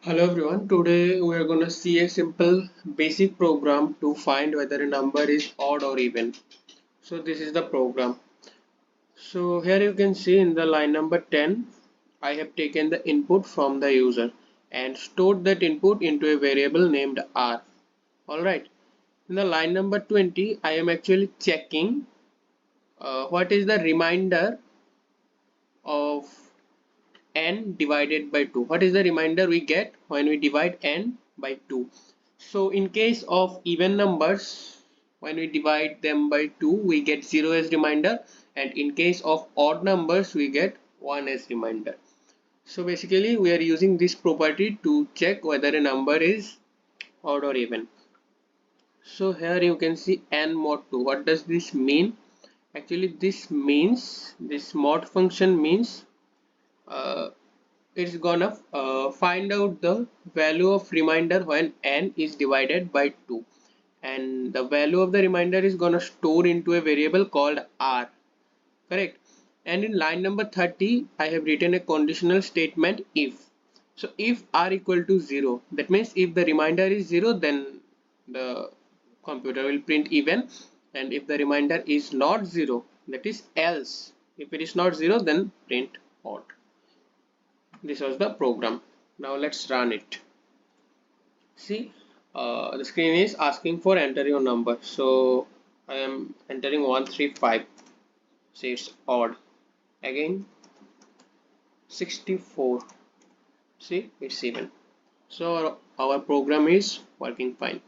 Hello everyone, today we are going to see a simple basic program to find whether a number is odd or even. So this is the program. So here you can see in the line number 10, I have taken the input from the user and stored that input into a variable named R. Alright, in the line number 20, I am actually checking what is the remainder of n divided by 2. What is the remainder we get when we divide n by 2? So in case of even numbers, when we divide them by 2 we get 0 as remainder, and in case of odd numbers we get 1 as remainder. So basically we are using this property to check whether a number is odd or even. So here you can see n mod 2. What does this mean? Actually this means, this mod function means uh, it's gonna find out the value of remainder when n is divided by 2, and the value of the remainder is gonna store into a variable called r, correct. And in line number 30 I have written a conditional statement if. So if r equal to 0, that means if the remainder is 0 then the computer will print even, and if the remainder is not 0, that is else. If it is not 0 then print odd. This was the program. Now let's run it. See, the screen is asking for enter your number, so I am entering 135. See, it's odd. Again 64. See, it's even. So our program is working fine.